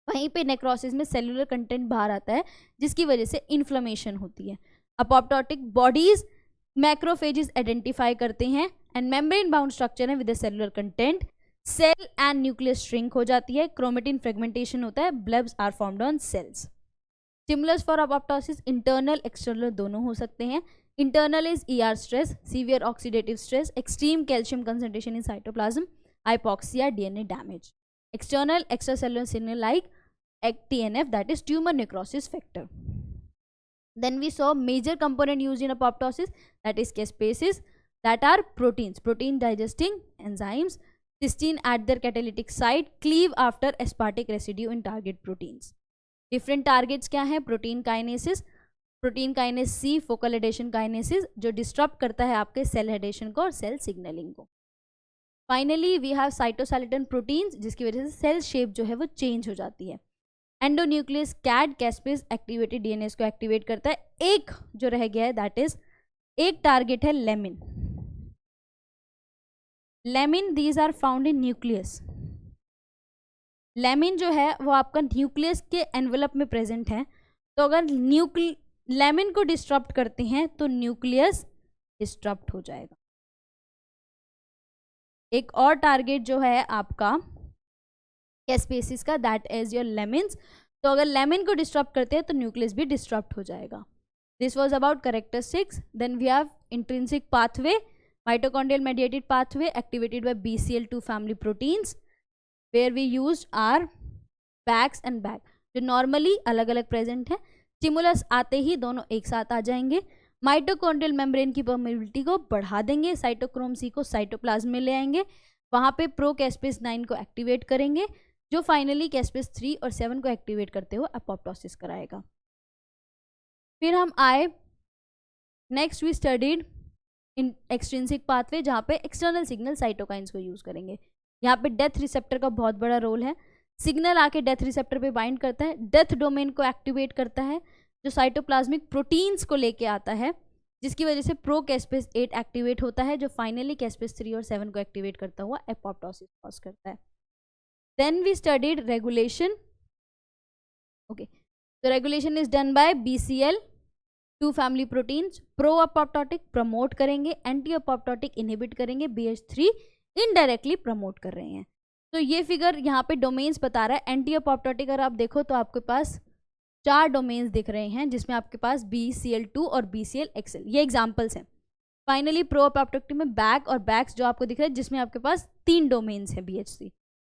वहीं पे नेक्रोसिस में सेलुलर कंटेंट बाहर आता है जिसकी वजह से इन्फ्लेमेशन होती है. अपोप्टोटिक बॉडीज मैक्रोफेजेस आइडेंटिफाई करते हैं एंड मेम्ब्रेन बाउंड स्ट्रक्चर है with the cellular content. Cell and nucleus shrink हो जाती है, क्रोमेटिन फ्रेगमेंटेशन होता है, blebs are formed on cells. Stimulus for apoptosis internal external दोनों हो सकते हैं. Internal is ER stress, severe oxidative stress, extreme calcium concentration in cytoplasm, hypoxia, DNA damage. External extracellular signal like TNF, that is tumor necrosis factor. Then we saw major component used in apoptosis, that is caspases, that are proteins, protein digesting enzymes. Cysteine at their catalytic site cleave after aspartic residue in target proteins. Different targets क्या है? Protein kinases, protein kinase C, focal adhesion kinases, जो disrupt करता है आपके cell adhesion को और cell signaling को. Finally we have साइटोसैलिटन proteins जिसकी वजह से सेल शेप जो है वो चेंज हो जाती है. Endonuclease CAD caspase activated DNA को एक्टिवेट करता है. एक जो रह गया है दैट इज एक टारगेट है lamin. Lamin these are found in nucleus. Lamin जो है वो आपका न्यूक्लियस के एनवेलप में प्रेजेंट है. तो अगर लेमिन को डिस्टर्ब करते हैं तो न्यूक्लियस डिस्टर्ब हो जाएगा. एक और टारगेट जो है आपका कैस्पेसिस का दैट इज योर लेमिन्स. तो अगर लेमिन को डिस्टर्ब करते हैं तो न्यूक्लियस भी डिस्टर्ब हो जाएगा. This was about characteristics. Then we have intrinsic pathway, mitochondrial mediated pathway activated by BCL2 family proteins where we used are Bax and Bak जो नॉर्मली अलग अलग प्रेजेंट है. स्टिमुलस आते ही दोनों एक साथ आ जाएंगे. माइटोकॉन्ड्रियल मेम्ब्रेन की परमेबिलिटी को बढ़ा देंगे, साइटोक्रोम C को साइटोप्लाज्म में ले आएंगे, वहाँ पे प्रो कैस्पेस 9 को एक्टिवेट करेंगे जो फाइनली कैस्पेस 3 और 7 को एक्टिवेट करते हुए अपोप्टोसिस कराएगा. फिर हम आए next we studied in extrinsic pathway जहाँ पे एक्सटर्नल सिग्नल साइटोकाइंस को यूज़ करेंगे. यहाँ पे डेथ रिसेप्टर का बहुत बड़ा रोल है. सिग्नल आके डेथ रिसेप्टर पे बाइंड करता है, डेथ डोमेन को एक्टिवेट करता है जो साइटोप्लाज्मिक प्रोटीन्स को लेके आता है जिसकी वजह से प्रो कैस्पेस 8 एक्टिवेट होता है जो फाइनली कैस्पेस 3 और 7 को एक्टिवेट करता हुआ एपोप्टोसिस कॉज करता है. Then we studied regulation. Okay, तो regulation is done by BCL2 family proteins. Pro apoptotic promote करेंगे, एंटी अपोप्टोटिक इनहिबिट करेंगे, BH3 इनडायरेक्टली प्रमोट कर रहे हैं. तो ये फिगर यहाँ पे डोमेन्स बता रहा है. एंटी अपोप्टोटिक अगर आप देखो तो आपके पास 4 डोमेन्स दिख रहे हैं जिसमें आपके पास BCL2 और BCLXL ये एग्जाम्पल्स हैं. फाइनली प्रो अपोप्टोटिक में बैक और बैक्स जो आपको दिख रहा है जिसमें आपके पास 3 डोमेन्स हैं BH3.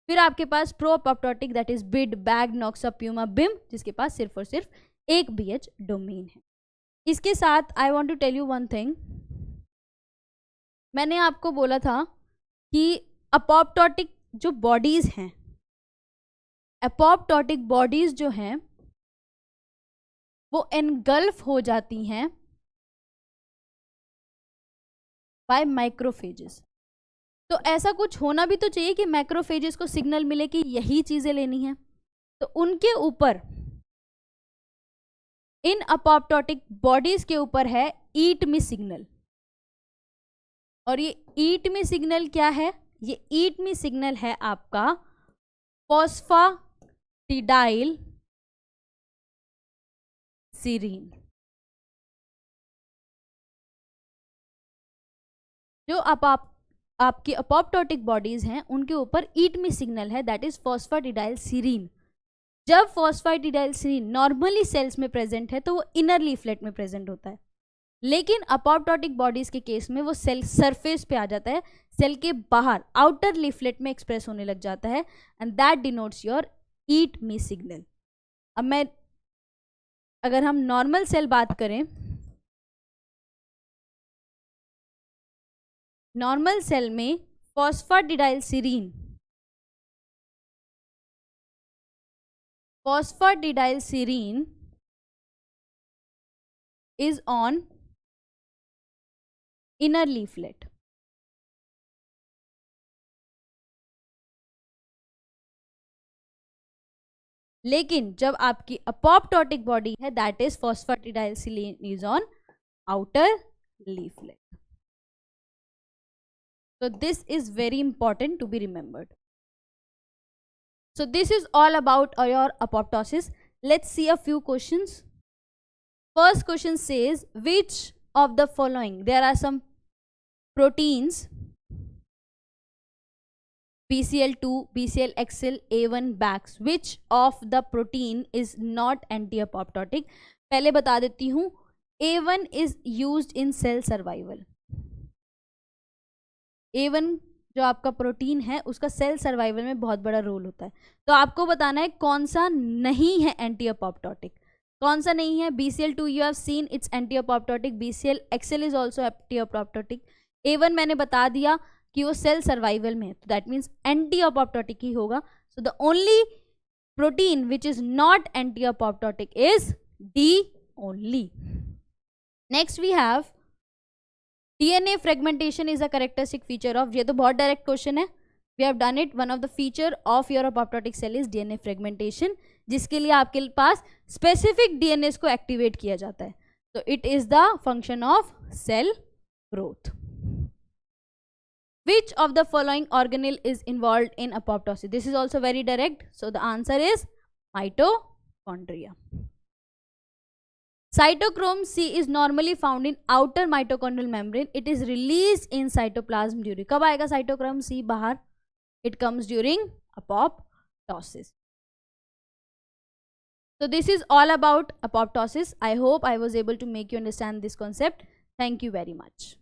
फिर आपके पास pro apoptotic that is Bid, Bad, Noxa, Puma, Bim जिसके पास सिर्फ और सिर्फ एक BH डोमेन है. इसके साथ I want to tell you one thing. मैंने आपको बोला था कि अपोप्टोटिक जो बॉडीज हैं, अपोप्टोटिक बॉडीज जो हैं वो एनगल्फ हो जाती हैं बाय माइक्रोफेजेस. तो ऐसा कुछ होना भी तो चाहिए कि माइक्रोफेजेस को सिग्नल मिले कि यही चीजें लेनी है. तो उनके ऊपर इन अपोप्टोटिक बॉडीज के ऊपर है ईट मी सिग्नल. और ये ईट मी सिग्नल क्या है? ये ईट मी सिग्नल है आपका फॉस्फाटिडाइल सीरीन. जो आपकी अपोप्टोटिक बॉडीज हैं उनके ऊपर ईट मी सिग्नल है दैट इज फॉस्फाटिडाइल सीरीन. जब फॉस्फाटिडाइल सीरीन नॉर्मली सेल्स में प्रेजेंट है तो वो इनर लीफलेट में प्रेजेंट होता है, लेकिन अपोप्टोटिक बॉडीज के केस में वो सेल सरफेस पे आ जाता है, सेल के बाहर आउटर लीफलेट में एक्सप्रेस होने लग जाता है and that denotes your eat me signal. अब मैं अगर हम नॉर्मल सेल बात करें, नॉर्मल सेल में फॉस्फेटिडाइलसीरीन is on inner leaflet. लेकिन जब आपकी अपोप्टोटिक बॉडी है, that is phosphatidylserine is on outer leaflet. So this is very important to be remembered. So this is all about your apoptosis. Let's see a few questions. First question says, which of the following, there are some proteins BCL2, BCLXL, A1, BAX, which of the protein is not anti-apoptotic? पहले बता देती हूँ, A1 is used in cell survival. A1 जो आपका protein है उसका cell survival में बहुत बड़ा रोल होता है. तो आपको बताना है कौन सा नहीं है एंटी अपॉप्टोटिक. कौन सा नहीं है? BCL2 you have seen it's anti apoptotic, BCLXL is also anti apoptotic. A1 मैंने बता दिया कि वो सेल सर्वाइवल में है, तो दैट मीन्स एंटी अपॉप्टोटिक ही होगा. So the only protein which is not anti apoptotic is D only. Next we have DNA fragmentation is a characteristic feature of, ये तो बहुत डायरेक्ट क्वेश्चन है, we have done it. One of the feature of your apoptotic cell is DNA fragmentation, जिसके लिए आपके पास specific DNAs को activate किया जाता है. तो it is the function of cell growth. Which of the following organelle is involved in apoptosis? This is also very direct. So the answer is mitochondria. Cytochrome C is normally found in outer mitochondrial membrane. It is released in cytoplasm during. कब आएगा cytochrome C बाहर? It comes during apoptosis. So this is all about apoptosis. I hope I was able to make you understand this concept. Thank you very much.